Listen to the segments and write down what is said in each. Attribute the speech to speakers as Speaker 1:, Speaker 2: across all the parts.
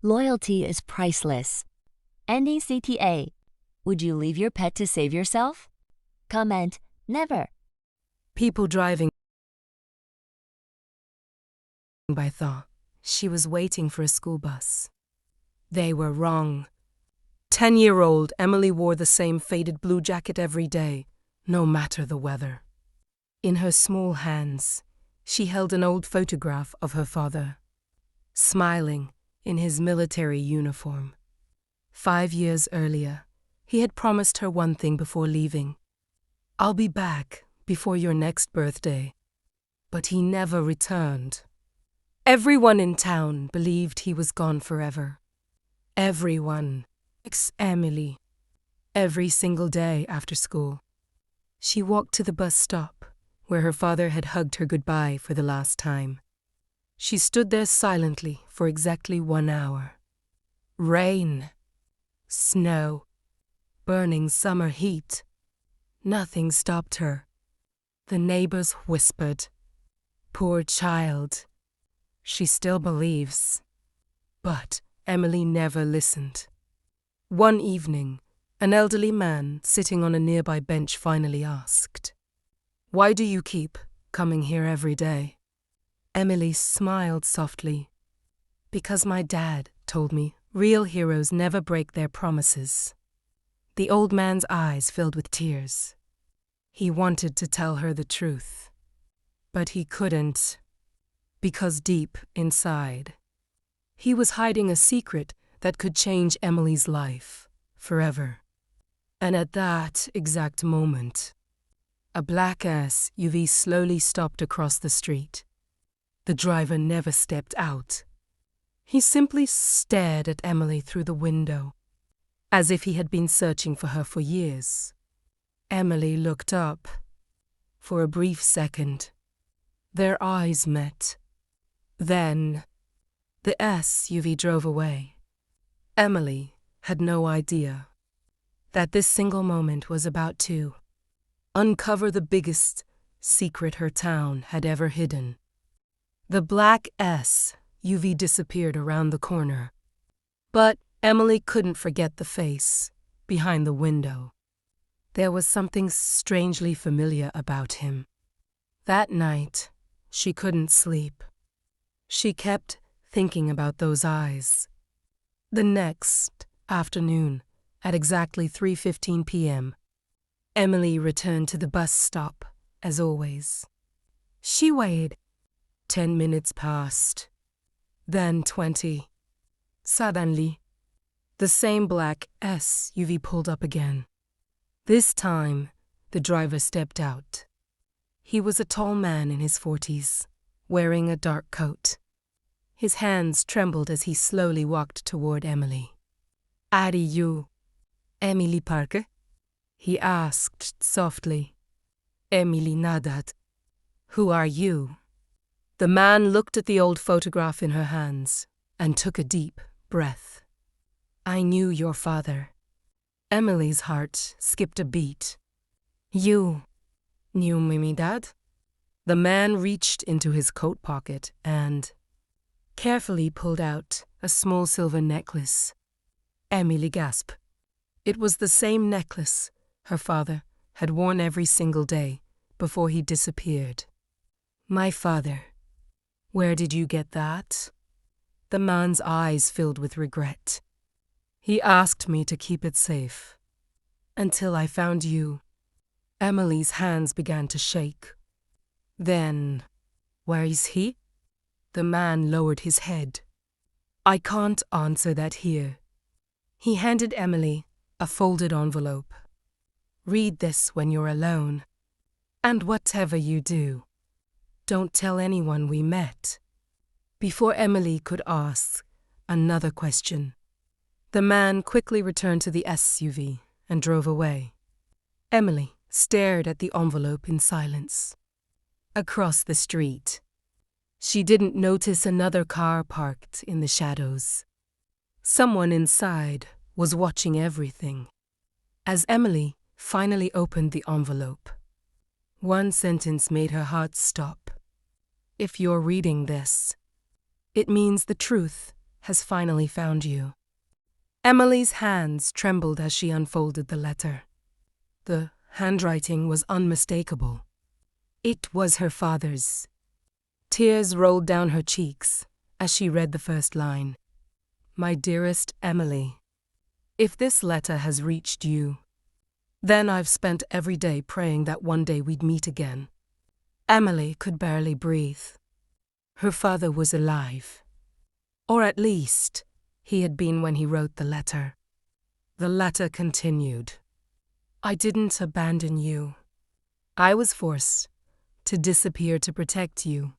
Speaker 1: Loyalty is priceless. Ending CTA. Would you leave your pet to save yourself? Comment never.
Speaker 2: People driving by thought she was waiting for a school bus. They were wrong. 10-year-old Emily wore the same faded blue jacket every day, no matter the weather. In her small hands, she held an old photograph of her father, smiling in his military uniform. 5 years earlier, he had promised her one thing before leaving. "I'll be back before your next birthday." But he never returned. Everyone in town believed he was gone forever. Everyone, except Emily. Every single day after school, she walked to the bus stop where her father had hugged her goodbye for the last time. She stood there silently for exactly 1 hour. Rain, snow, burning summer heat. Nothing stopped her. The neighbors whispered, "Poor child. She still believes." But Emily never listened. One evening, an elderly man sitting on a nearby bench finally asked, "Why do you keep coming here every day?" Emily smiled softly. "Because my dad told me real heroes never break their promises." The old man's eyes filled with tears. He wanted to tell her the truth, but he couldn't, because deep inside, he was hiding a secret that could change Emily's life forever. And at that exact moment, a black SUV slowly stopped across the street. The driver never stepped out. He simply stared at Emily through the window, as if he had been searching for her for years. Emily looked up. For a brief second, their eyes met. Then, the SUV drove away. Emily had no idea that this single moment was about to uncover the biggest secret her town had ever hidden. The black SUV disappeared around the corner, but Emily couldn't forget the face behind the window. There was something strangely familiar about him. That night, she couldn't sleep. She kept thinking about those eyes. The next afternoon, at exactly 3:15 p.m., Emily returned to the bus stop, as always. She waited. 10 minutes passed. Then 20. Suddenly, the same black SUV pulled up again. This time, the driver stepped out. He was a tall man in his 40s, wearing a dark coat. His hands trembled as he slowly walked toward Emily. "Are you Emily Parker?" he asked softly. Emily nodded. "Who are you?" The man looked at the old photograph in her hands and took a deep breath. "I knew your father." Emily's heart skipped a beat. "You knew my dad?" The man reached into his coat pocket and carefully pulled out a small silver necklace. Emily gasped. It was the same necklace her father had worn every single day before he disappeared. "My father. Where did you get that?" The man's eyes filled with regret. "He asked me to keep it safe. Until I found you." Emily's hands began to shake. "Then, where is he?" The man lowered his head. "I can't answer that here." He handed Emily a folded envelope. "Read this when you're alone. And whatever you do, don't tell anyone we met." Before Emily could ask another question, the man quickly returned to the SUV and drove away. Emily stared at the envelope in silence. Across the street, she didn't notice another car parked in the shadows. Someone inside was watching everything. As Emily finally opened the envelope, one sentence made her heart stop. "If you're reading this, it means the truth has finally found you." Emily's hands trembled as she unfolded the letter. The handwriting was unmistakable. It was her father's. Tears rolled down her cheeks as she read the first line. "My dearest Emily, if this letter has reached you, then I've spent every day praying that one day we'd meet again." Emily could barely breathe. Her father was alive. Or at least, he had been when he wrote the letter. The letter continued. "I didn't abandon you. I was forced to disappear to protect you.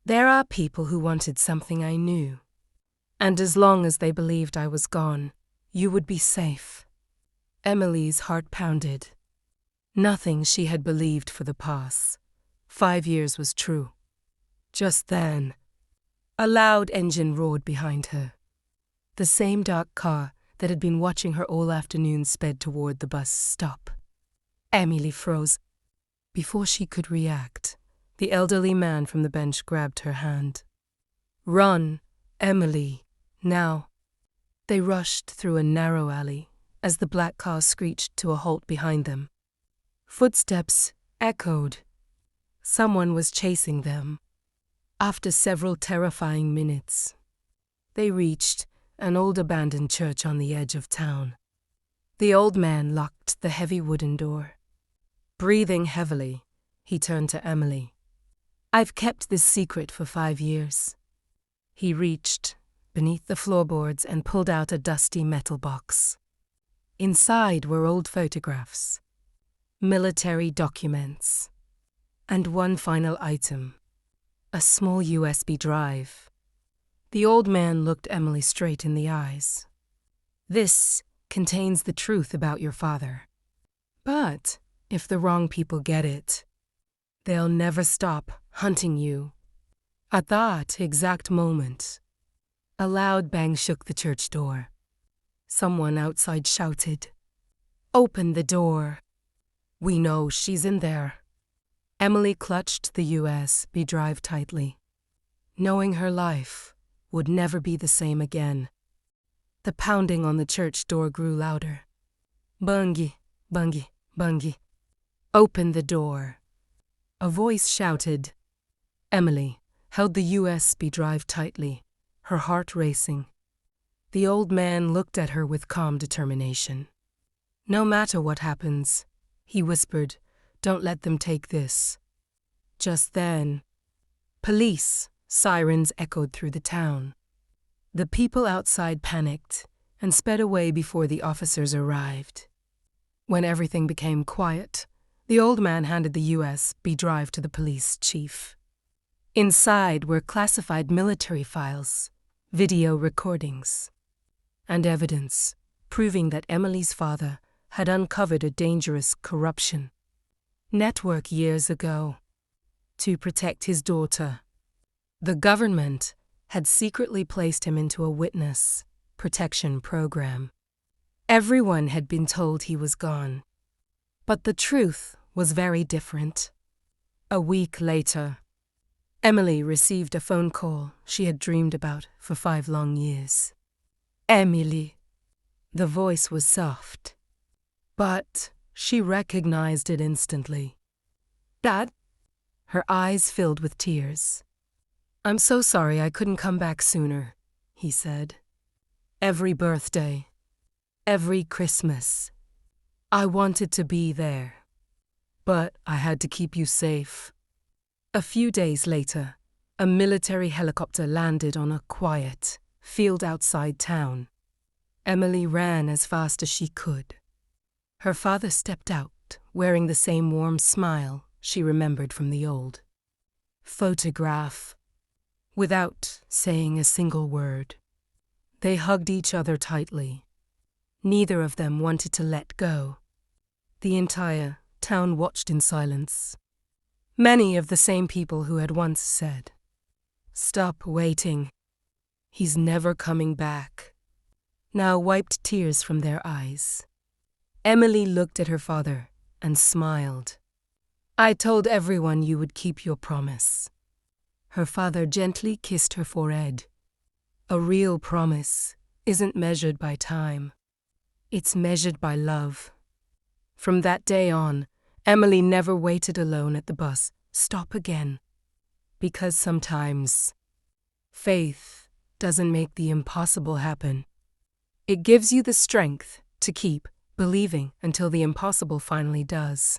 Speaker 2: There are people who wanted something I knew. And as long as they believed I was gone, you would be safe." Emily's heart pounded. Nothing she had believed for the past 5 years was true. Just then, a loud engine roared behind her. The same dark car that had been watching her all afternoon sped toward the bus stop. Emily froze. Before she could react, the elderly man from the bench grabbed her hand. "Run, Emily, now." They rushed through a narrow alley as the black car screeched to a halt behind them. Footsteps echoed. Someone was chasing them. After several terrifying minutes, they reached an old abandoned church on the edge of town. The old man locked the heavy wooden door. Breathing heavily, he turned to Emily. "I've kept this secret for 5 years." He reached beneath the floorboards and pulled out a dusty metal box. Inside were old photographs, military documents, and one final item, a small USB drive. The old man looked Emily straight in the eyes. "This contains the truth about your father. But if the wrong people get it, they'll never stop hunting you." At that exact moment, a loud bang shook the church door. Someone outside shouted, "Open the door. We know she's in there." Emily clutched the USB drive tightly, knowing her life would never be the same again. The pounding on the church door grew louder. "Bungie, bungie, bungie. Open the door." A voice shouted. Emily held the USB drive tightly, her heart racing. The old man looked at her with calm determination. "No matter what happens," he whispered, "don't let them take this." Just then, police sirens echoed through the town. The people outside panicked and sped away before the officers arrived. When everything became quiet, the old man handed the USB drive to the police chief. Inside were classified military files, video recordings, and evidence proving that Emily's father had uncovered a dangerous corruption network years ago. To protect his daughter, the government had secretly placed him into a witness protection program. Everyone had been told he was gone. But the truth was very different. A week later, Emily received a phone call she had dreamed about for 5 long years. "Emily." The voice was soft, but she recognized it instantly. "Dad?" Her eyes filled with tears. "I'm so sorry I couldn't come back sooner," he said. "Every birthday, every Christmas, I wanted to be there. But I had to keep you safe." A few days later, a military helicopter landed on a quiet field outside town. Emily ran as fast as she could. Her father stepped out, wearing the same warm smile she remembered from the old photograph. Without saying a single word, they hugged each other tightly. Neither of them wanted to let go. The entire town watched in silence. Many of the same people who had once said, "Stop waiting. He's never coming back," now wiped tears from their eyes. Emily looked at her father and smiled. "I told everyone you would keep your promise." Her father gently kissed her forehead. A real promise isn't measured by time. It's measured by love. From that day on, Emily never waited alone at the bus stop again. Because sometimes faith doesn't make the impossible happen. It gives you the strength to keep believing until the impossible finally does.